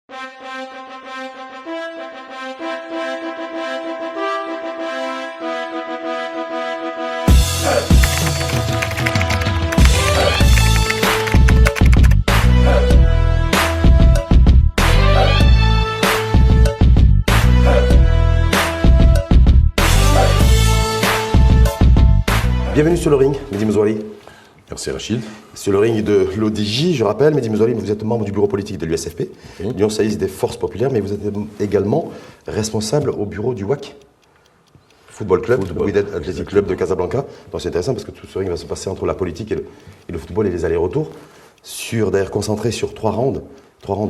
Bienvenue sur le ring, Mehdi Mezouali. Merci Rachid. Sur le ring de l'ODJ, je rappelle, Mehdi Mezouali, vous êtes membre du bureau politique de l'USFP, l'Union socialiste des forces populaires, mais vous êtes également responsable au bureau du WAC, Football Club, Wydad Athletic Club de Casablanca. Donc c'est intéressant parce que tout ce ring va se passer entre la politique et le football et les allers-retours, d'ailleurs concentré sur trois rounds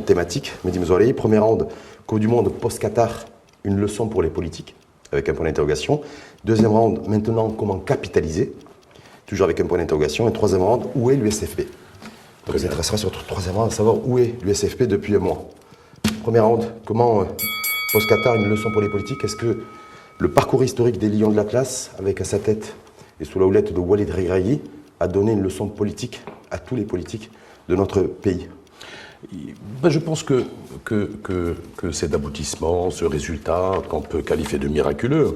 thématiques. Mehdi Mezouali, premier round, Coupe du Monde post-Qatar, une leçon pour les politiques, avec un point d'interrogation. Deuxième round, maintenant, comment capitaliser, toujours avec un point d'interrogation. Et troisième round, où est l'USFP? Donc on s'intéressera sur le troisième round, à savoir où est l'USFP depuis un mois. Premier round, comment, post-Qatar, une leçon pour les politiques. Est-ce que le parcours historique des Lions de l'Atlas, avec à sa tête et sous la houlette de Walid Regragui, a donné une leçon politique à tous les politiques de notre pays? Je pense que cet aboutissement, ce résultat, qu'on peut qualifier de miraculeux,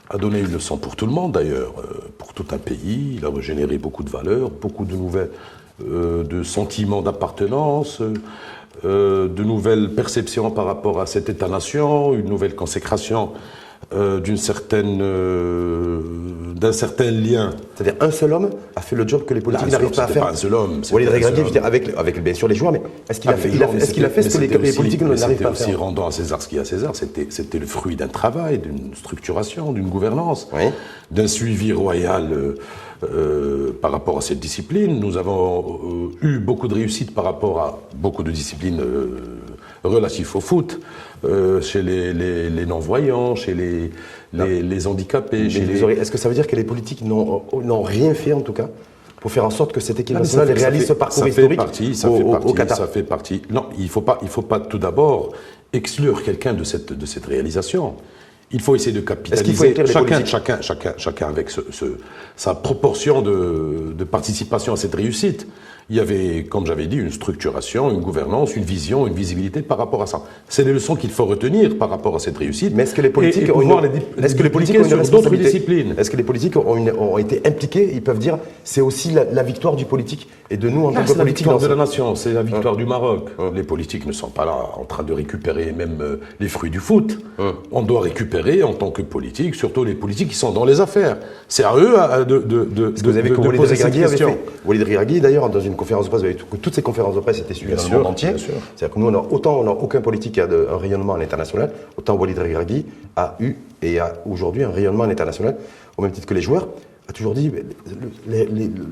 a donné une leçon pour tout le monde d'ailleurs, pour tout un pays. Il a généré beaucoup de valeurs, beaucoup de nouvelles, de sentiments d'appartenance, de nouvelles perceptions par rapport à cet État-nation, une nouvelle consécration d'un certain lien. C'est-à-dire un seul homme a fait le job que les politiques n'arrivent pas à faire. Pas un seul homme. Walid Regragui, je veux dire, avec bien sûr les joueurs, mais est-ce qu'il a fait ce que les politiques n'arrivent pas à faire? C'était aussi, rendant à César ce qu'il y a à César, c'était le fruit d'un travail, d'une structuration, d'une gouvernance, d'un suivi royal par rapport à cette discipline. Nous avons eu beaucoup de réussite par rapport à beaucoup de disciplines relatifs au foot, chez les non-voyants, chez les handicapés. Est-ce que ça veut dire que les politiques n'ont rien fait, en tout cas, pour faire en sorte que cette équipe nationale réalise ce parcours historique au Qatar? Ça fait partie. Non, il faut pas tout d'abord exclure quelqu'un de cette réalisation. Il faut essayer de capitaliser chacun avec sa proportion de participation à cette réussite. Il y avait, comme j'avais dit, une structuration, une gouvernance, une vision, une visibilité par rapport à ça. C'est les leçons qu'il faut retenir par rapport à cette réussite. Mais est-ce que les politiques ont une Est-ce que les politiques ont été impliqués? Ils peuvent dire c'est aussi la victoire du politique et de nous en tant que politiques. C'est la victoire de la nation, c'est la victoire du Maroc. Les politiques ne sont pas là en train de récupérer même les fruits du foot. On doit récupérer en tant que politique, surtout les politiques qui sont dans les affaires. C'est à eux de poser cette question. Walid Regragui, d'ailleurs, dans une conférence de presse, vous avez vu que toutes ces conférences de presse étaient suivies dans le monde entier. C'est-à-dire que nous, autant on n'a aucun politique qui a un rayonnement à l'international, autant Walid Regragui a eu et a aujourd'hui un rayonnement à l'international, au même titre que les joueurs, a toujours dit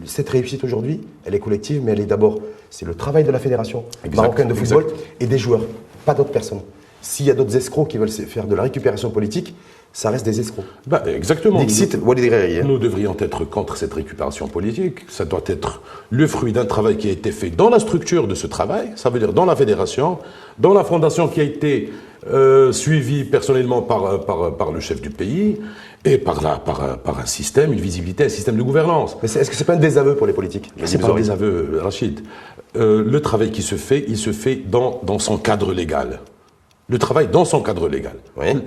cette réussite aujourd'hui, elle est collective, mais elle est d'abord, c'est le travail de la fédération marocaine de football et des joueurs, pas d'autres personnes. S'il y a d'autres escrocs qui veulent faire de la récupération politique, ça reste des escrocs. Exactement. Walid Regragui. Nous devrions être contre cette récupération politique. Ça doit être le fruit d'un travail qui a été fait dans la structure de ce travail, ça veut dire dans la fédération, dans la fondation qui a été suivie personnellement par le chef du pays et par un système, une visibilité, un système de gouvernance. Mais est-ce que c'est pas un désaveu pour les politiques? C'est pas un désaveu, Rachid. Le travail qui se fait, il se fait dans son cadre légal. Le travail dans son cadre légal.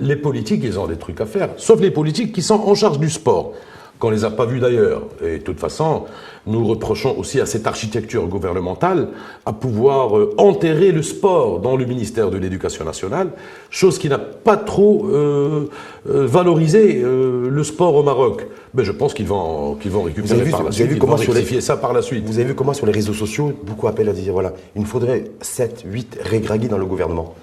Les politiques, ils ont des trucs à faire, sauf les politiques qui sont en charge du sport, qu'on ne les a pas vus d'ailleurs. Et de toute façon, nous reprochons aussi à cette architecture gouvernementale à pouvoir enterrer le sport dans le ministère de l'Éducation nationale, chose qui n'a pas trop valorisé le sport au Maroc. Mais je pense qu'ils vont récupérer par la suite, ils vont rectifier ça par la suite. Vous avez vu comment sur les réseaux sociaux, beaucoup appellent à dire, voilà, il nous faudrait 7, 8 Regragui dans le gouvernement.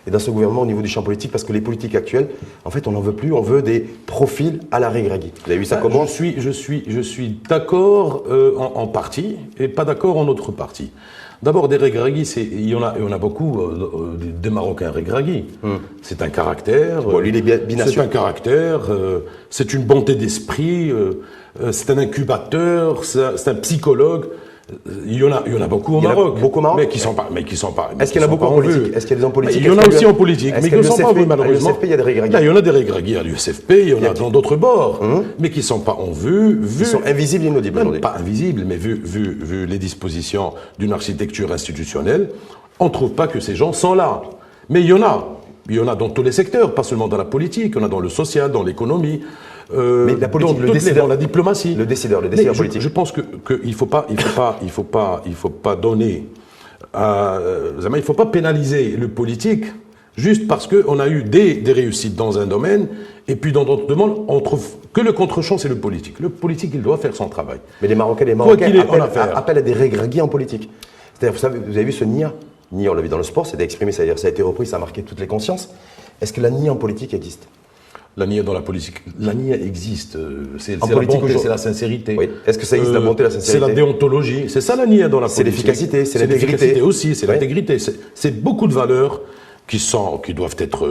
Et dans ce gouvernement, au niveau du champ politique, parce que les politiques actuelles, en fait, on n'en veut plus, on veut des profils à la Regragui. Vous avez vu ça comment? Je suis d'accord en partie, et pas d'accord en autre partie. D'abord, des Regragui, il y en a beaucoup, des Marocains Regragui. C'est un caractère. Lui, il est binational. C'est un caractère, c'est une bonté d'esprit, c'est un incubateur, c'est un psychologue. Il y en a beaucoup au Maroc. Beaucoup au Maroc. Mais qui sont pas. Est-ce qu'il y en a beaucoup en politique? Est-ce qu'il y a des hommes politiques? Il y en a aussi en politique, mais qui ne sont pas en vue, malheureusement. À l'USFP, il y a des Regragui. Il y en a des Regragui à l'USFP, il y en a dans d'autres bords, mais qui ne sont pas en vue. Ils sont invisibles, inaudibles aujourd'hui. Pas invisibles, mais vu les dispositions d'une architecture institutionnelle, on ne trouve pas que ces gens sont là. Mais il y en a dans tous les secteurs, pas seulement dans la politique, il y en a dans le social, dans l'économie, mais la politique, dans la diplomatie. Le décideur politique. Je pense qu'il faut pas donner, il faut pas pénaliser le politique juste parce qu'on a eu des réussites dans un domaine, et puis dans d'autres domaines, on trouve que le contre-champ, c'est le politique. Le politique, il doit faire son travail. Mais les Marocains appellent à des régraguis en politique. C'est-à-dire, vous avez vu ce Nia, on l'a vu dans le sport, c'est exprimé, c'est-à-dire ça a été repris, ça a marqué toutes les consciences. Est-ce que la Nia en politique existe? La Nia dans la politique, la Nia existe. C'est la politique, bonté, c'est la sincérité. Oui. Est-ce que ça existe la bonté, la sincérité? C'est la déontologie. C'est ça la Nia dans la politique. C'est l'efficacité, c'est l'intégrité. C'est l'efficacité aussi, c'est l'intégrité. C'est beaucoup de valeurs qui doivent être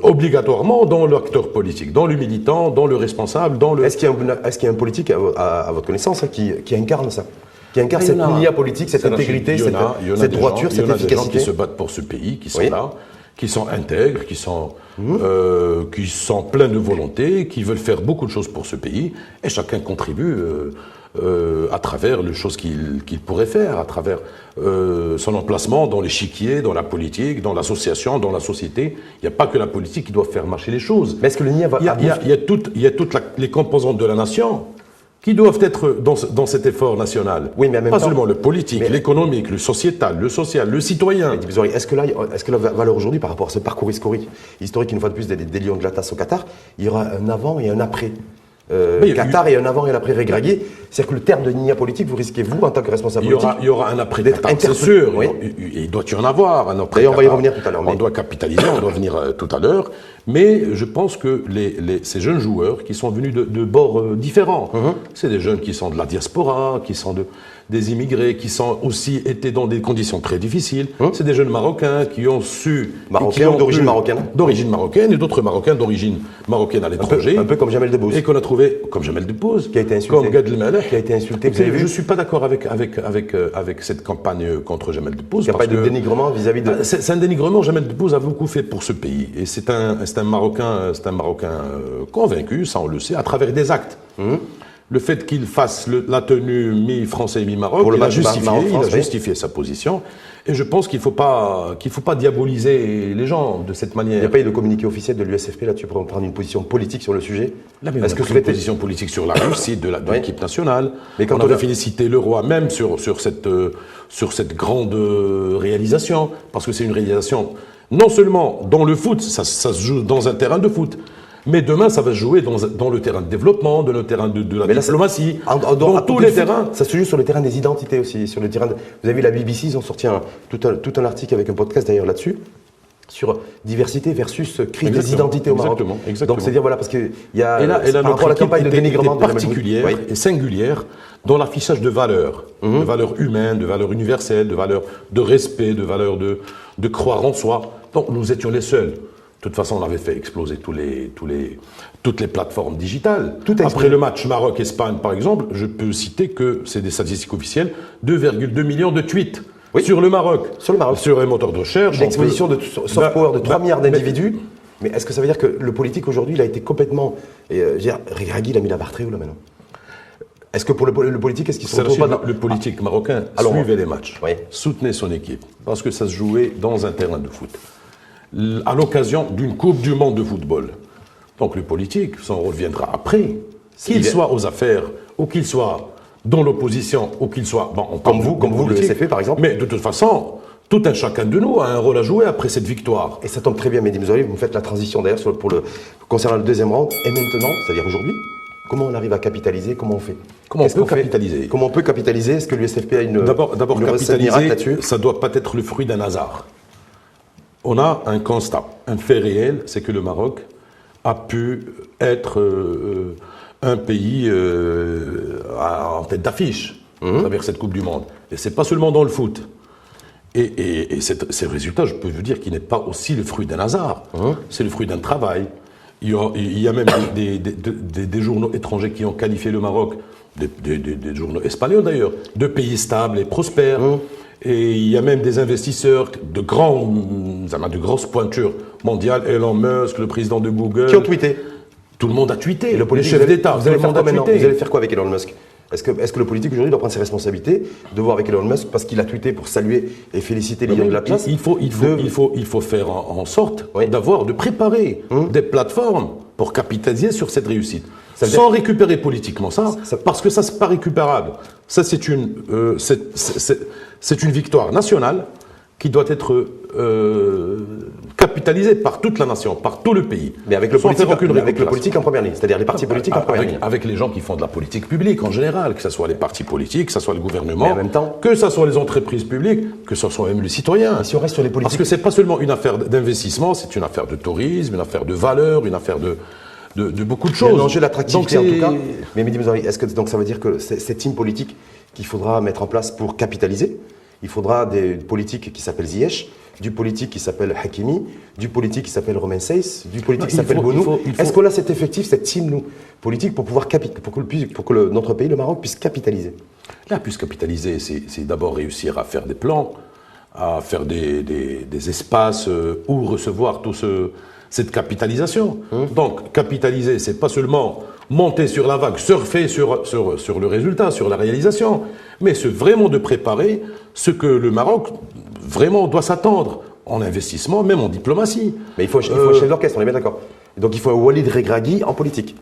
obligatoirement dans l'acteur politique, dans le militant, dans le responsable, dans le... Est-ce qu'il y a un politique, à votre connaissance, qui incarne ça? Qui incarne cette Nia politique, cette intégrité, cette droiture, cette efficacité? Il y en a des gens qui se battent pour ce pays, qui sont là, qui sont intègres, qui sont pleins de volonté, qui veulent faire beaucoup de choses pour ce pays, et chacun contribue à travers les choses qu'il pourrait faire, à travers son emplacement dans l'échiquier, dans la politique, dans l'association, dans la société. Il n'y a pas que la politique qui doit faire marcher les choses. Mais est-ce que le Nia va... Il y a toutes les composantes de la nation qui doivent être dans cet effort national. Oui, mais en même pas temps, seulement le politique, l'économique, le sociétal, le social, le citoyen. Est-ce que la valeur aujourd'hui, par rapport à ce parcours historique, une fois de plus, des Lions de la Tasse au Qatar, il y aura un avant et un après Qatar et un avant et un après Regragui? C'est-à-dire que le terme de Nia politique, vous risquez, vous, en tant que responsable politique... Il y aura un après Qatar, c'est sûr. Oui. Il doit y en avoir un après Qatar. On va y revenir tout à l'heure. On doit capitaliser, on doit venir tout à l'heure. Mais je pense que ces jeunes joueurs qui sont venus de bords différents, c'est des jeunes qui sont de la diaspora, qui sont des immigrés, qui sont aussi été dans des conditions très difficiles. C'est des jeunes Marocains qui ont su... Marocains ou d'origine marocaine? D'origine marocaine, et d'autres Marocains d'origine marocaine à l'étranger. Un peu comme Jamel Debbouze. Et qu'on a trouvé, comme Jamel Debbouze, qui a été insulté. Comme Gad Elmaleh. Qui a été insulté. Je ne suis pas d'accord avec cette campagne contre Jamel Debbouze. Il n'y a pas de dénigrement vis-à-vis de... C'est un dénigrement. Jamel Debbouze a beaucoup fait pour ce pays. Et c'est un Marocain convaincu, ça on le sait, à travers des actes. Le fait qu'il fasse la tenue mi-français, mi-Maroc, il a justifié sa position. Et je pense qu'il ne faut pas diaboliser les gens de cette manière. Il n'y a pas eu de communiqué officiel de l'USFP là-dessus pour prendre une position politique sur le sujet? Est-ce que une position politique sur la Russie de l'équipe nationale? Mais quand on avait félicité le roi même sur cette grande réalisation, parce que c'est une réalisation non seulement dans le foot, ça se joue dans un terrain de foot, mais demain, ça va se jouer dans le terrain de développement, dans le terrain de la diplomatie, dans tous les terrains. Ça se joue sur le terrain des identités aussi. Sur le terrain vous avez vu, la BBC, ils ont sorti tout un article avec un podcast d'ailleurs là-dessus, sur diversité versus crise des identités au Maroc. Exactement. Donc c'est dire, voilà, parce qu'il y a par rapport à la campagne de dénigrement particulière et singulière dans l'affichage de valeurs, de valeurs humaines, de valeurs universelles, de valeurs de respect, de valeurs de croire en soi. Donc nous étions les seuls. De toute façon, on avait fait exploser toutes les plateformes digitales. Après le match Maroc-Espagne, par exemple, je peux citer que c'est des statistiques officielles, 2,2 millions de tweets sur le Maroc. Sur un moteur de recherche. L'exposition de soft power de 3 milliards d'individus. Mais est-ce que ça veut dire que le politique aujourd'hui, il a été complètement... Regragui, il a mis la barre très haut là maintenant. Est-ce que pour le politique, est-ce qu'ils sont pas dans... Le politique marocain suivait les matchs, soutenait son équipe, parce que ça se jouait dans un terrain de foot, à l'occasion d'une Coupe du Monde de football. Donc le politique, son rôle viendra après, qu'il soit aux affaires, ou qu'il soit dans l'opposition, ou qu'il soit... Bon, comme vous, le SFP par exemple. Mais de toute façon, tout un chacun de nous a un rôle à jouer après cette victoire. Et ça tombe très bien, Mehdi Mouzori, vous me faites la transition d'ailleurs concernant le deuxième round, et maintenant, c'est-à-dire aujourd'hui, comment on arrive à capitaliser? Comment on fait? Comment on peut capitaliser? Est-ce que l'USFP a une D'abord capitaliser, là-dessus? Ça ne doit pas être le fruit d'un hasard. On a un constat, un fait réel, c'est que le Maroc a pu être un pays en tête d'affiche à travers cette Coupe du Monde. Et ce n'est pas seulement dans le foot. Et ces résultats, je peux vous dire qu'il n'est pas aussi le fruit d'un hasard. C'est le fruit d'un travail. Il y a même des journaux étrangers qui ont qualifié le Maroc, des journaux espagnols d'ailleurs, de pays stables et prospères. Et il y a même des investisseurs de grosses pointures mondiales, Elon Musk, le président de Google. Qui ont tweeté. Tout le monde a tweeté. Et le chef d'État. Vous allez faire quoi avec Elon Musk? Est-ce que le politique aujourd'hui doit prendre ses responsabilités, de voir avec Elon Musk, parce qu'il a tweeté pour saluer et féliciter les lions de la place? Il faut faire en sorte de préparer des plateformes pour capitaliser sur cette réussite. Sans récupérer politiquement ça, parce que ça, c'est pas récupérable. Ça, c'est une victoire nationale qui doit être capitalisée par toute la nation, par tout le pays. Mais avec le politique en première ligne, c'est-à-dire les partis politiques en première ligne. Avec les gens qui font de la politique publique en général, que ce soit les partis politiques, que ce soit le gouvernement, mais en même temps, que ce soit les entreprises publiques, que ce soit même les citoyens. Et si on reste sur les politiques... Parce que c'est pas seulement une affaire d'investissement, c'est une affaire de tourisme, une affaire de valeur, une affaire de beaucoup de choses. Il y a un enjeu d'attractivité en tout cas. Mais Mehdi Mouzari, est-ce que donc ça veut dire que c'est cette team politique qu'il faudra mettre en place pour capitaliser? Il faudra des politiques qui s'appellent Ziyech, du politique qui s'appelle Hakimi, du politique qui s'appelle Romain Seyss, du politique qui s'appelle Bonou. Est-ce qu'on a cet effectif, cette team politique pour pouvoir pour que notre pays, le Maroc, puisse capitaliser? Là, puisse capitaliser, c'est d'abord réussir à faire des plans, à faire des espaces où recevoir cette capitalisation. Donc, capitaliser, c'est pas seulement monter sur la vague, surfer sur le résultat, sur la réalisation, mais c'est vraiment de préparer ce que le Maroc vraiment doit s'attendre en investissement, même en diplomatie. Mais il faut un chef d'orchestre, on est bien d'accord. Donc il faut un Walid Regragui en politique,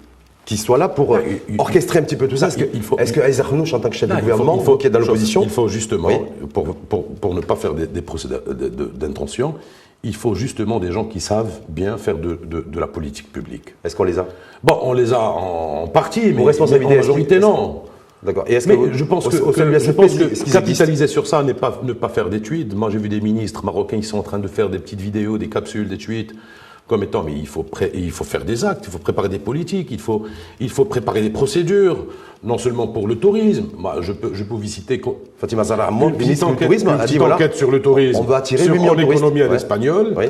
qui soit là pour orchestrer un petit peu tout ça. Est-ce que Aïssa Khenouch, en tant que chef de gouvernement, qui est dans l'opposition... Il faut justement, pour ne pas faire des procédés d'intention, il faut justement des gens qui savent bien faire de la politique publique. Est-ce qu'on les a? Bon, on les a en partie, mais responsabilité, en majorité, non. D'accord. Et je pense que capitaliser sur ça, ne pas faire des tweets. Moi, j'ai vu des ministres marocains qui sont en train de faire des petites vidéos, des capsules, des tweets, comme étant, mais il faut faire des actes, il faut préparer des politiques, il faut préparer des procédures, non seulement pour le tourisme. Moi, je peux vous citer Fatima Zahra Hammoud, ministre du Tourisme, a dit voilà, enquête sur le tourisme, on va attirer sur l'économie ouais. espagnole. Oui.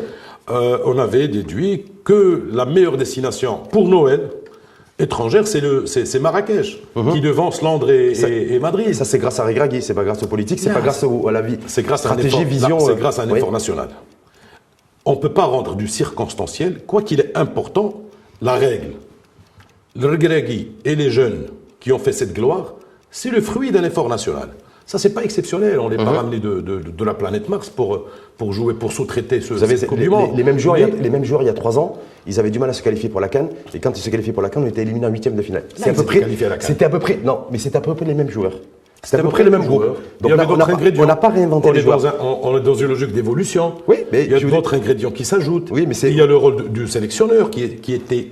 On avait déduit que la meilleure destination pour Noël étrangère, c'est Marrakech, qui devance Londres et Madrid. Ça, c'est grâce à Regragui, c'est pas grâce aux politiques, c'est pas grâce à la vie. C'est grâce stratégie, vision. C'est grâce à un effort national. On ne peut pas rendre du circonstanciel, quoi qu'il est important, la règle. Le Regragui et les jeunes qui ont fait cette gloire, c'est le fruit d'un effort national. Ça, c'est pas exceptionnel. On n'est pas ramené de la planète Mars pour jouer, pour sous-traiter cette Coupe du Monde. Les mêmes joueurs, il y a 3 ans, ils avaient du mal à se qualifier pour la CAN. Et quand ils se qualifiaient pour la CAN, on était éliminés en 8e de finale. C'était à peu près les mêmes joueurs. C'était à peu près le même groupe. Donc on n'a pas réinventé les joueurs. On est dans une logique d'évolution. Oui, mais il y a d'autres ingrédients qui s'ajoutent. Oui, mais il y a le rôle du sélectionneur qui était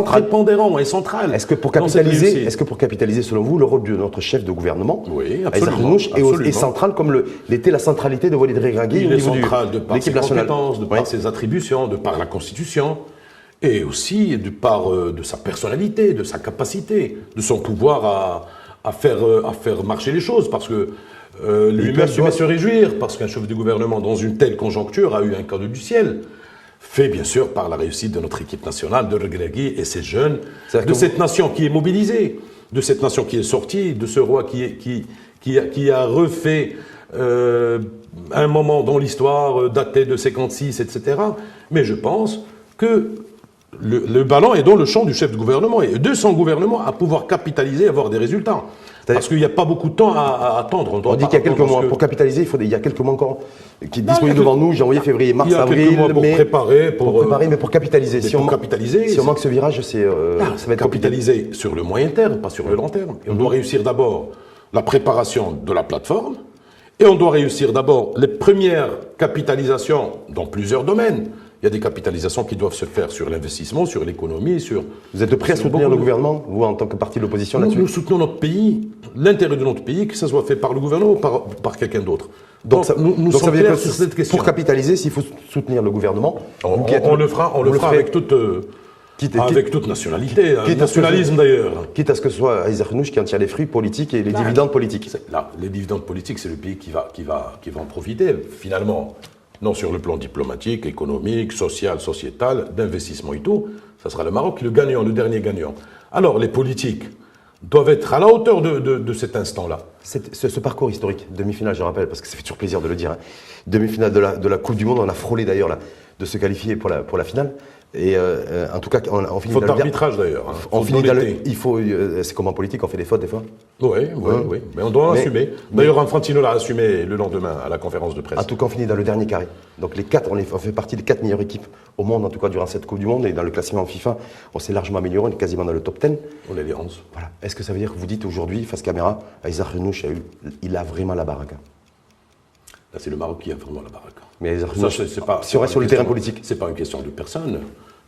prépondérant et central. Est-ce que pour capitaliser, selon vous, le rôle de notre chef de gouvernement, Aïssa Khenouch, est central comme l'était la centralité de Walid Regragui au niveau de l'équipe nationale, de par ses attributions, de par la Constitution, et aussi de par de sa personnalité, de sa capacité, de son pouvoir à faire marcher les choses, parce que lui-même devait se réjouir, parce qu'un chef de gouvernement dans une telle conjoncture a eu un cadeau du ciel, fait bien sûr par la réussite de notre équipe nationale, de Regragui et ses jeunes, de cette nation qui est mobilisée, de cette nation qui est sortie, de ce roi qui a refait un moment dans l'histoire daté de 56, etc. Mais je pense que le ballon est dans le champ du chef de gouvernement et de son gouvernement à pouvoir capitaliser, avoir des résultats. Parce qu'il n'y a pas beaucoup de temps à attendre. On dit qu'il y a quelques mois. Pour capitaliser, il y a quelques mois encore qui est disponible devant nous, janvier, février, mars, avril. Il y a quelques mois pour préparer, mais pour capitaliser. Si on manque ce virage, ça va être capitaliser sur le moyen terme, pas sur le long terme. Et on doit réussir d'abord la préparation de la plateforme et on doit réussir d'abord les premières capitalisations dans plusieurs domaines. Il y a des capitalisations qui doivent se faire sur l'investissement, sur l'économie, sur... Vous êtes prêt à soutenir le gouvernement, vous, en tant que parti de l'opposition, là-dessus? Nous soutenons notre pays, l'intérêt de notre pays, que ça soit fait par le gouvernement ou par quelqu'un d'autre. Donc nous sommes clairs sur cette question. Pour capitaliser, s'il faut soutenir le gouvernement... On le fera avec toute nationalité, nationalisme d'ailleurs. Quitte à ce que ce soit Aïssa Khenouch qui en tire les fruits politiques et les dividendes politiques. Là, les dividendes politiques, c'est le pays qui va en profiter, finalement. Non sur le plan diplomatique, économique, social, sociétal, d'investissement et tout, ça sera le Maroc le gagnant, le dernier gagnant. Alors les politiques doivent être à la hauteur de cet instant-là. Ce parcours historique, demi-finale, je rappelle, parce que ça fait toujours plaisir de le dire, demi-finale de la Coupe du Monde, on a frôlé d'ailleurs de se qualifier pour la finale. Et en tout cas, on finit faute d'arbitrage d'ailleurs. Hein. On finit dans il faut. C'est comme en politique, on fait des fautes des fois. Oui, mais on doit en assumer. D'ailleurs, Infantino l'a assumé le lendemain à la conférence de presse. En tout cas, on finit dans le dernier carré. Donc les 4, on fait partie des 4 meilleures équipes au monde, en tout cas durant cette Coupe du Monde. Et dans le classement FIFA, on s'est largement amélioré, on est quasiment dans le top 10. On est les 11. Voilà. Est-ce que ça veut dire que vous dites aujourd'hui, face caméra, Aïssa Renouch, il a vraiment la baraque? Là, c'est le Maroc qui a vraiment la baraque. Mais Aïssa Renouch, si on reste sur le terrain politique. C'est pas une question de personne.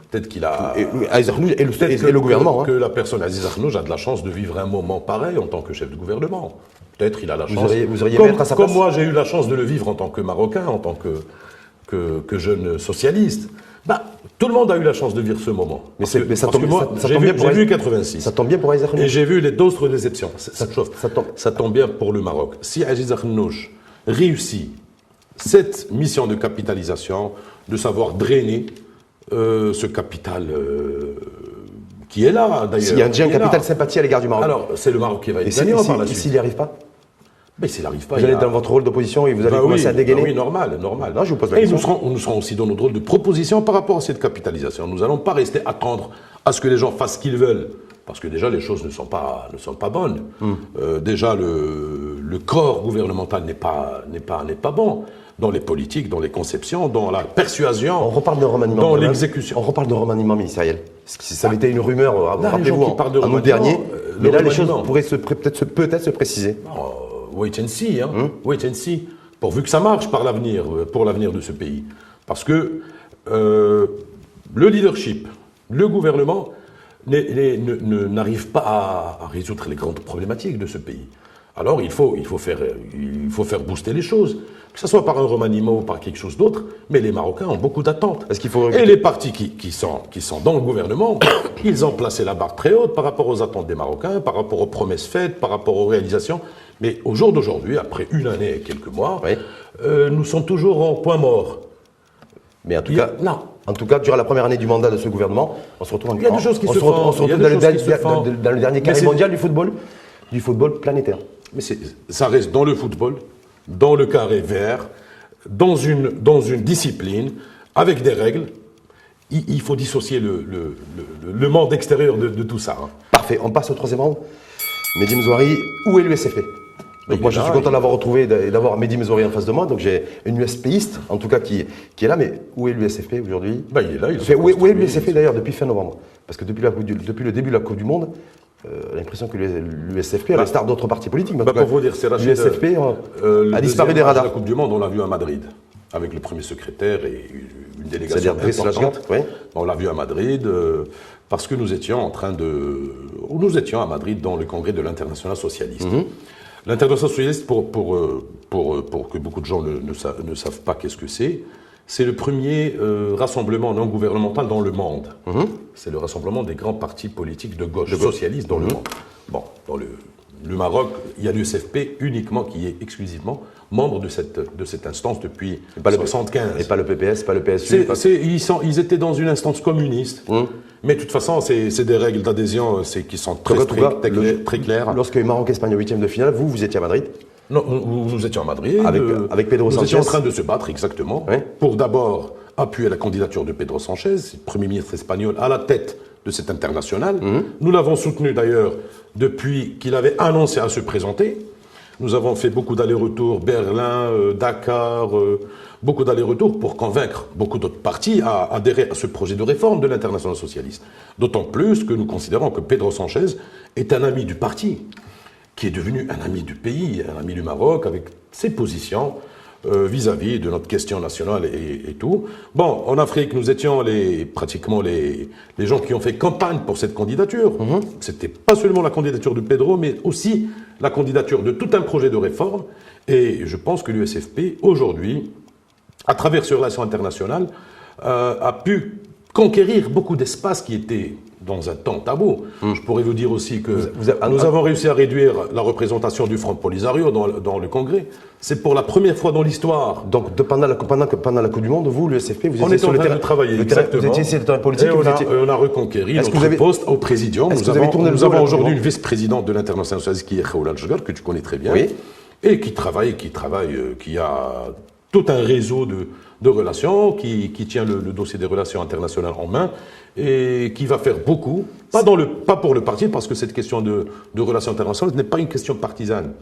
Peut-être qu'il a. Aïssa Renouch et le gouvernement. Que la personne Aziz Arnouch a de la chance de vivre un moment pareil en tant que chef de gouvernement. Peut-être il a la chance. Vous auriez aimé être à sa place. Comme moi, j'ai eu la chance de le vivre en tant que Marocain, en tant que jeune socialiste. Tout le monde a eu la chance de vivre ce moment. Mais ça tombe bien. J'ai vu 86. Ça tombe bien pour Aziz Arnouch. Et j'ai vu d'autres déceptions. Ça tombe bien pour le Maroc. Si Aziz Arnouch réussit cette mission de capitalisation, de savoir drainer ce capital qui est là, d'ailleurs. Il y a déjà un capital sympathie à l'égard du Maroc. Alors, c'est le Maroc qui va être gagnant par la suite. Et s'il n'y arrive pas? Mais s'il n'arrive pas, vous allez dans votre rôle d'opposition et vous allez commencer à dégainer. Oui, normal. Non, je vous pose la question. Et nous serons aussi dans notre rôle de proposition par rapport à cette capitalisation. Nous n'allons pas rester attendre à ce que les gens fassent ce qu'ils veulent. Parce que déjà, les choses ne sont pas bonnes. Déjà, le corps gouvernemental n'est pas bon. Dans les politiques, dans les conceptions, dans la persuasion, on reparle de remaniement, dans l'exécution. On reparle de remaniement ministériel. Ça avait été une rumeur, rappelez-vous, en août dernier. Mais là, les choses pourraient peut-être se préciser. Wait and see, hein. Wait and see. Pourvu que ça marche pour l'avenir de ce pays. Parce que le leadership, le gouvernement n'arrive pas à résoudre les grandes problématiques de ce pays. Alors il faut faire booster les choses, que ce soit par un remaniement ou par quelque chose d'autre, mais les Marocains ont beaucoup d'attentes. Et les partis qui sont dans le gouvernement, ils ont placé la barre très haute par rapport aux attentes des Marocains, par rapport aux promesses faites, par rapport aux réalisations. Mais au jour d'aujourd'hui, après une année et quelques mois, nous sommes toujours en point mort. Mais en tout cas, durant la première année du mandat de ce gouvernement, on se retrouve Il y a des choses qui se font. On se retrouve dans le dernier carré mondial du football planétaire. Mais ça reste dans le football, dans le carré vert, dans une discipline, avec des règles. Il faut dissocier le monde extérieur de tout ça. Hein. Parfait, on passe au troisième round. Mehdi Mezouari, où est l'USFP? Donc moi je suis content de l'avoir retrouvé et d'avoir Mehdi Mezouari en face de moi. Donc j'ai une USPiste, en tout cas, qui est là. Mais où est l'USFP aujourd'hui? Il est là. Où est l'USFP d'ailleurs depuis fin novembre? Parce que depuis le début de la Coupe du Monde, l'impression que l'USFP, à l'instar d'autres partis politiques, pour vous dire, c'est Rachid, l'USFP a disparu des radars. La Coupe du Monde, on l'a vu à Madrid, avec le premier secrétaire et une délégation importante. Oui. On l'a vu à Madrid, parce que nous étions à Madrid dans le congrès de l'Internationale socialiste. L'Internationale socialiste, pour que beaucoup de gens ne savent pas qu'est-ce que c'est le premier rassemblement non gouvernemental dans le monde. C'est le rassemblement des grands partis politiques de gauche socialistes dans le monde. Bon, dans le Maroc, il y a l'USFP uniquement qui est exclusivement membre de cette instance depuis 1975. Et pas le PPS, pas le PSU. Ils étaient dans une instance communiste. Mais de toute façon, c'est des règles d'adhésion qui sont très strictes, très claires. Lorsque le Maroc Espagne au 8e de finale, vous étiez à Madrid? Non, nous étions à Madrid. Avec Pedro Sanchez. Nous étions en train de se battre, exactement, pour d'abord appuyer la candidature de Pedro Sanchez, Premier ministre espagnol, à la tête de cette internationale. Nous l'avons soutenu d'ailleurs depuis qu'il avait annoncé à se présenter. Nous avons fait beaucoup d'allers-retours, Berlin, Dakar, beaucoup d'allers-retours pour convaincre beaucoup d'autres partis à adhérer à ce projet de réforme de l'internationale socialiste. D'autant plus que nous considérons que Pedro Sanchez est un ami du parti, qui est devenu un ami du pays, un ami du Maroc, avec ses positions vis-à-vis de notre question nationale et tout. Bon, en Afrique, nous étions pratiquement les gens qui ont fait campagne pour cette candidature. C'était pas seulement la candidature de Pedro, mais aussi la candidature de tout un projet de réforme. Et je pense que l'USFP, aujourd'hui, à travers ses relations internationales, a pu conquérir beaucoup d'espaces qui étaient dans un temps tabou. Je pourrais vous dire aussi que nous avons réussi à réduire la représentation du Front Polisario dans le Congrès. C'est pour la première fois dans l'histoire. Donc pendant la Coupe du Monde, vous, l'USFP, vous étiez sur le terrain de travailler, exactement. Vous étiez sur le terrain politique. Et on a reconquéri notre poste au Présidium. Nous avons aujourd'hui une vice-présidente de l'Internationale socialiste qui est Khaoula Al-Jgar, que tu connais très bien. Oui. Et qui a tout un réseau de relations qui tient le dossier des relations internationales en main et qui va faire beaucoup, pas pour le parti, parce que cette question de relations internationales n'est pas une question partisane.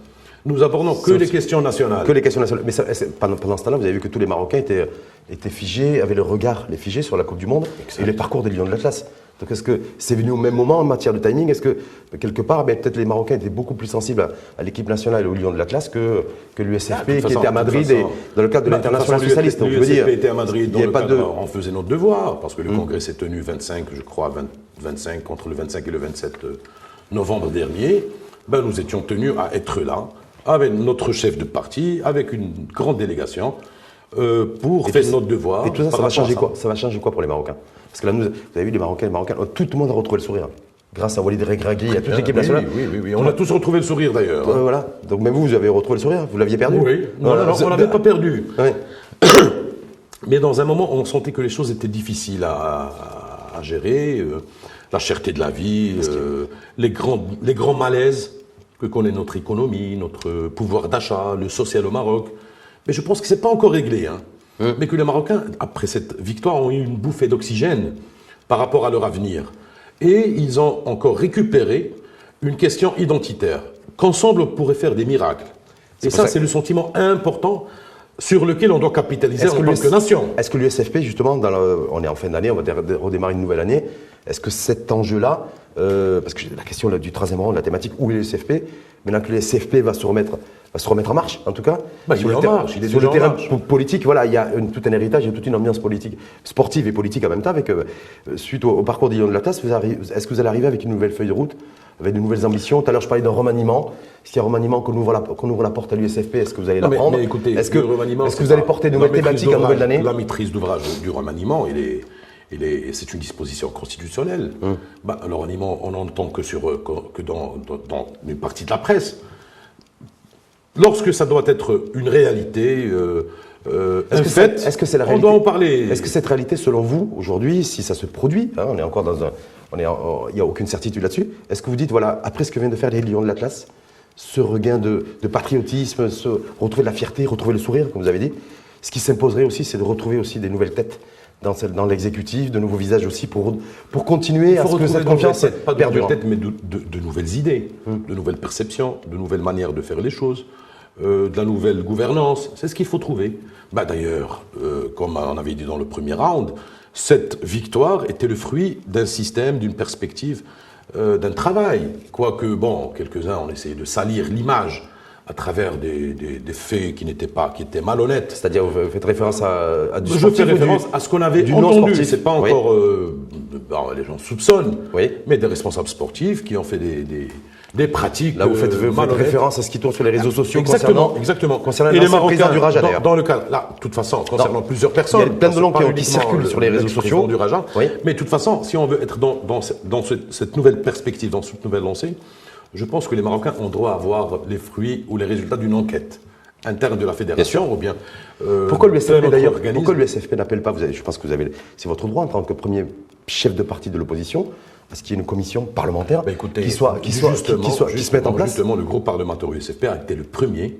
Nous abordons que les questions nationales. Que les questions nationales. Mais pendant ce temps-là, vous avez vu que tous les Marocains étaient figés, avaient le regard les figés sur la Coupe du Monde et les parcours des Lions de l'Atlas. Donc est-ce que c'est venu au même moment en matière de timing? Est-ce que, quelque part, peut-être les Marocains étaient beaucoup plus sensibles à l'équipe nationale et aux Lions de l'Atlas que l'USFP qui était à Madrid dans le cadre de l'international socialiste? L'USFP était à Madrid dans le cadre, on faisait notre devoir, parce que le Congrès s'est tenu 25, je crois, 25, entre le 25 et le 27 novembre dernier. Nous étions tenus à être là, avec notre chef de parti, avec une grande délégation, pour faire notre devoir. Et tout ça, ça va changer quoi? Ça va changer quoi pour les Marocains? Parce que là, vous avez vu, les Marocains, tout le monde a retrouvé le sourire. Grâce à Walid Regragui, à toute l'équipe nationale. Oui. On a tous retrouvé le sourire d'ailleurs. Voilà. Donc même vous avez retrouvé le sourire. Vous l'aviez perdu? Oui. Non, on l'avait pas perdu. Ouais. Mais dans un moment, on sentait que les choses étaient difficiles à gérer. La cherté de la vie, les grands malaises que connaît notre économie, notre pouvoir d'achat, le social au Maroc. Mais je pense que ce n'est pas encore réglé. Mais que les Marocains, après cette victoire, ont eu une bouffée d'oxygène par rapport à leur avenir. Et ils ont encore récupéré une question identitaire, qu'ensemble on pourrait faire des miracles. Et ça, c'est le sentiment important sur lequel on doit capitaliser en tant que nation. Est-ce que l'USFP, justement, on est en fin d'année, on va redémarrer une nouvelle année, est-ce que cet enjeu-là, parce que la question du troisième rang, de la thématique, où est l'USFP, maintenant que l'USFP va se remettre en marche, en tout cas, sur le terrain politique, voilà, il y a tout un héritage, il y a toute une ambiance politique, sportive et politique en même temps, avec, suite au parcours des Lions de l'Atlas, est-ce que vous allez arriver avec une nouvelle feuille de route, avec de nouvelles ambitions? Tout à l'heure, je parlais d'un remaniement. Est-ce qu'il y a un remaniement qu'on ouvre la porte à l'USFP? Est-ce que vous allez la prendre? Est-ce que vous allez porter de nouvelles thématiques en nouvelle année? La maîtrise d'ouvrage du remaniement, c'est une disposition constitutionnelle. Le remaniement, on n'entend que dans une partie de la presse. Lorsque ça doit être une réalité, un fait, on doit en parler. Est-ce que cette réalité, selon vous, aujourd'hui, si ça se produit, on est encore il n'y a aucune certitude là-dessus, est-ce que vous dites, voilà, après ce que viennent de faire les Lions de l'Atlas, ce regain de patriotisme, retrouver de la fierté, retrouver le sourire, comme vous avez dit, ce qui s'imposerait aussi, c'est de retrouver aussi des nouvelles têtes dans l'exécutif, de nouveaux visages aussi, pour continuer à ce que cette confiance pas de nouvelles têtes, mais de nouvelles idées, de nouvelles perceptions, de nouvelles manières de faire les choses, de la nouvelle gouvernance. C'est ce qu'il faut trouver. D'ailleurs, comme on avait dit dans le premier round, cette victoire était le fruit d'un système, d'une perspective, d'un travail. Quoique, quelques-uns ont essayé de salir l'image à travers des faits qui étaient malhonnêtes. C'est-à-dire, vous faites référence à du sportif? Je fais référence à ce qu'on avait entendu. C'est pas encore... les gens soupçonnent, mais des responsables sportifs qui ont fait des pratiques. Là, vous faites référence à ce qui tourne sur les réseaux sociaux concernant et les Marocains du Raja, dans le cas, là, de toute façon, concernant plusieurs personnes. Il y a plein de noms qui circulent sur les réseaux sociaux. Du Raja. Mais de toute façon, si on veut être dans cette nouvelle perspective, dans cette nouvelle lancée, je pense que les Marocains ont droit à voir les fruits ou les résultats d'une enquête interne de la fédération, ou bien... Pourquoi l'USFP d'ailleurs, pourquoi l'USFP n'appelle pas, je pense que c'est votre droit en tant que premier chef de parti de l'opposition, parce qu'il y a une commission parlementaire qui se mette en place? Justement, le groupe parlementaire USFP a été le premier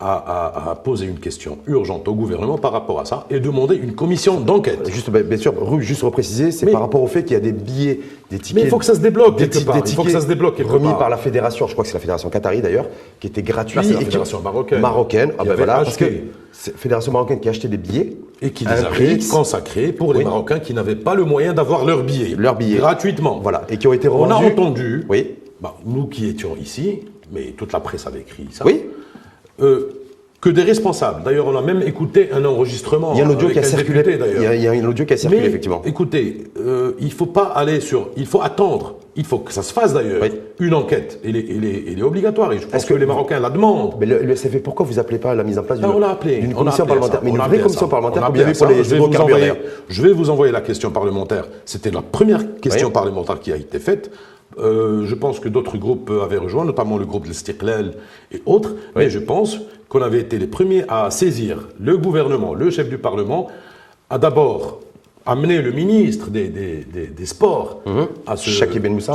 à poser une question urgente au gouvernement par rapport à ça et demander une commission d'enquête. Bien sûr, juste repréciser, c'est par rapport au fait qu'il y a des billets, des tickets... Mais il faut que ça se débloque quelque part. Il faut que ça se débloque quelque part. Remis par la fédération, je crois que c'est la fédération qatari d'ailleurs, qui était gratuit. Là, c'est la fédération marocaine. Parce que c'est la fédération marocaine qui a acheté des billets. Et qui les avait consacrés pour les Marocains qui n'avaient pas le moyen d'avoir leurs billets. Gratuitement. Voilà. Et qui ont été revendus. On a entendu, nous qui étions ici, mais toute la presse avait écrit ça. Que des responsables. D'ailleurs, on a même écouté un enregistrement. Il y a un audio qui a circulé. Il y a un audio qui a circulé, effectivement. Écoutez, il ne faut pas aller il faut attendre. Il faut que ça se fasse d'ailleurs. Une enquête. Elle est obligatoire. Et je pense que les Marocains la demandent. Mais le SFP, pourquoi vous appelez pas à la mise en place d'une commission parlementaire? Mais une vraie commission parlementaire, comme il y avait pour les hydrocarbures. Je vais vous envoyer la question parlementaire. C'était la première question parlementaire qui a été faite. Je pense que d'autres groupes avaient rejoint, notamment le groupe l'Istiqlal et autres, mais je pense qu'on avait été les premiers à saisir le gouvernement, le chef du Parlement, à d'abord amener le ministre des Sports à Chakib Ben Moussa,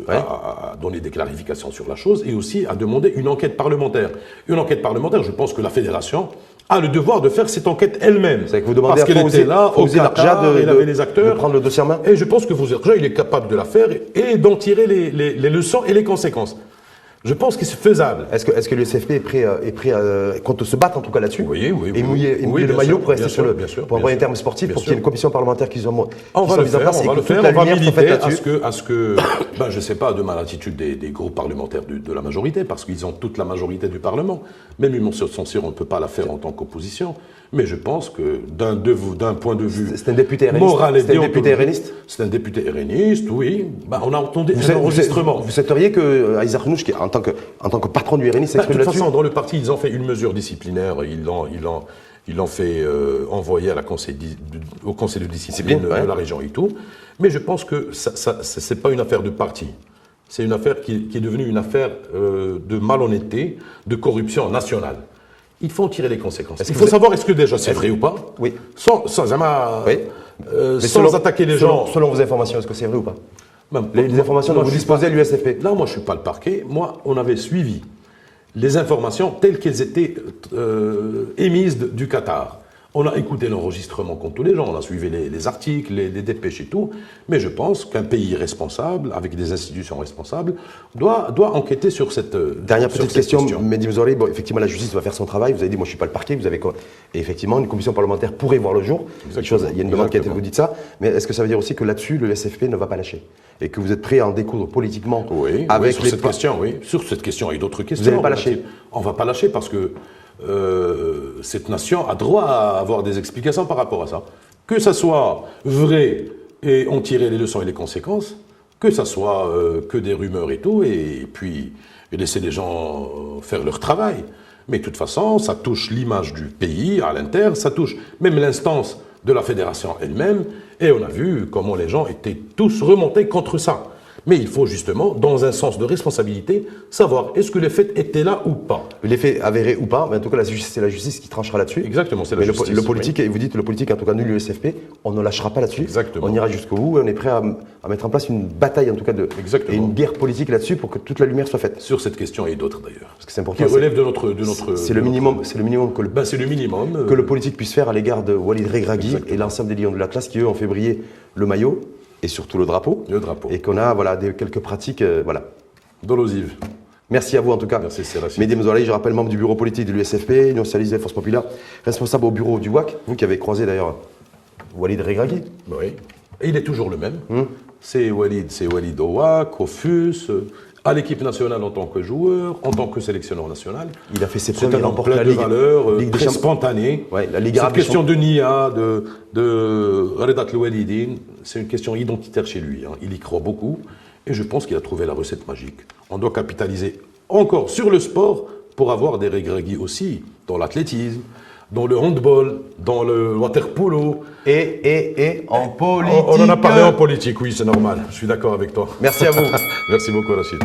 à donner des clarifications sur la chose et aussi à demander une enquête parlementaire. Une enquête parlementaire, je pense que la fédération a le devoir de faire cette enquête elle-même. C'est que vous demandez parce à qu'elle était là, au Fawzi Qatar, Larja elle avait les acteurs. de prendre le dossier en main. Et je pense que Fawzi Larja, il est capable de la faire et d'en tirer les leçons et les conséquences. Je pense que c'est faisable. Est-ce que l'USFP est prêt à compte se battre en tout cas là-dessus? Oui. Et mouiller le maillot pour rester sur le. Pour avoir un terme sportif, pour qu'il y ait une commission parlementaire qui soit mise en place et que toute la lumière soit faite là-dessus. À ce que je ne sais pas demain l'attitude des groupes parlementaires de la majorité, parce qu'ils ont toute la majorité du Parlement. Même une motion de censure, on ne peut pas la faire en tant qu'opposition. Mais je pense que d'un point de vue c'est un député moral et c'est un député RNiste. C'est un député RNiste, oui. On a entendu un enregistrement. Vous souhaiteriez que Aïssa Renouch, en tant que patron du RNiste, s'exprime là-dessus? De toute façon, dans le parti, ils ont fait une mesure disciplinaire. Ils l'ont fait envoyer au conseil de discipline de la région et tout. Mais je pense que ce n'est pas une affaire de parti. C'est une affaire qui est devenue une affaire de malhonnêteté, de corruption nationale. Il faut en tirer les conséquences. Il faut savoir est-ce que déjà c'est vrai ou pas. Oui. Sans attaquer les gens. Selon vos informations, est-ce que c'est vrai ou pas? Les informations dont vous disposez à l'USFP. Là, moi, je ne suis pas le parquet. Moi, on avait suivi les informations telles qu'elles étaient émises du Qatar. On a écouté l'enregistrement comme tous les gens, on a suivi les articles, les dépêches et tout, mais je pense qu'un pays responsable, avec des institutions responsables, doit enquêter sur cette Dernière petite question, Mehdi Mzorhi, effectivement la justice va faire son travail, vous avez dit moi je ne suis pas le parquet, vous avez quoi? Et effectivement une commission parlementaire pourrait voir le jour, il y a une demande qui a été, vous dites ça, mais est-ce que ça veut dire aussi que là-dessus le SFP ne va pas lâcher? Et que vous êtes prêt à en découdre politiquement avec sur cette question, oui. Sur cette question et d'autres questions. Vous n'allez pas lâcher? On ne va pas lâcher parce que cette nation a droit à avoir des explications par rapport à ça. Que ça soit vrai et en tirer les leçons et les conséquences, que ça soit que des rumeurs et tout, et puis laisser les gens faire leur travail. Mais de toute façon, ça touche l'image du pays à l'interne, ça touche même l'instance de la fédération elle-même, et on a vu comment les gens étaient tous remontés contre ça. Mais il faut justement, dans un sens de responsabilité, savoir est-ce que les faits étaient là ou pas. Les faits avérés ou pas, mais en tout cas c'est la justice qui tranchera là-dessus. Exactement, c'est la justice. Le politique, et vous dites le politique, en tout cas nous l'USFP, on ne lâchera pas là-dessus. Exactement. On ira jusqu'au bout et on est prêt à mettre en place une bataille en tout cas et une guerre politique là-dessus pour que toute la lumière soit faite. Sur cette question et d'autres d'ailleurs. Parce que c'est important. Qui relève de notre. C'est le minimum. C'est le minimum que le politique puisse faire à l'égard de Walid Regragui et l'ensemble des lions de la classe qui eux ont fait briller le maillot. Et surtout le drapeau. Et qu'on a quelques pratiques dolosives. Merci à vous en tout cas. Merci Séraphin. Mehdi Mzorhi, je rappelle membre du bureau politique de l'USFP, Union socialiste des forces populaires, responsable au bureau du WAC, vous qui avez croisé d'ailleurs Walid Regragui. Oui. Et il est toujours le même. C'est Walid au WAC, au FUS, à l'équipe nationale en tant que joueur, en tant que sélectionneur national. Il a fait ses preuves, il remporte la Ligue. Valeurs, très spontanée. Ouais, la Ligue Cette question de Nia, de Redat Louelidine, c'est une question identitaire chez lui. Il y croit beaucoup et je pense qu'il a trouvé la recette magique. On doit capitaliser encore sur le sport pour avoir des Regragui aussi dans l'athlétisme, dans le handball, dans le waterpolo. Et en politique. On en a parlé en politique, oui, c'est normal. Je suis d'accord avec toi. Merci à vous. Merci beaucoup, Rachid.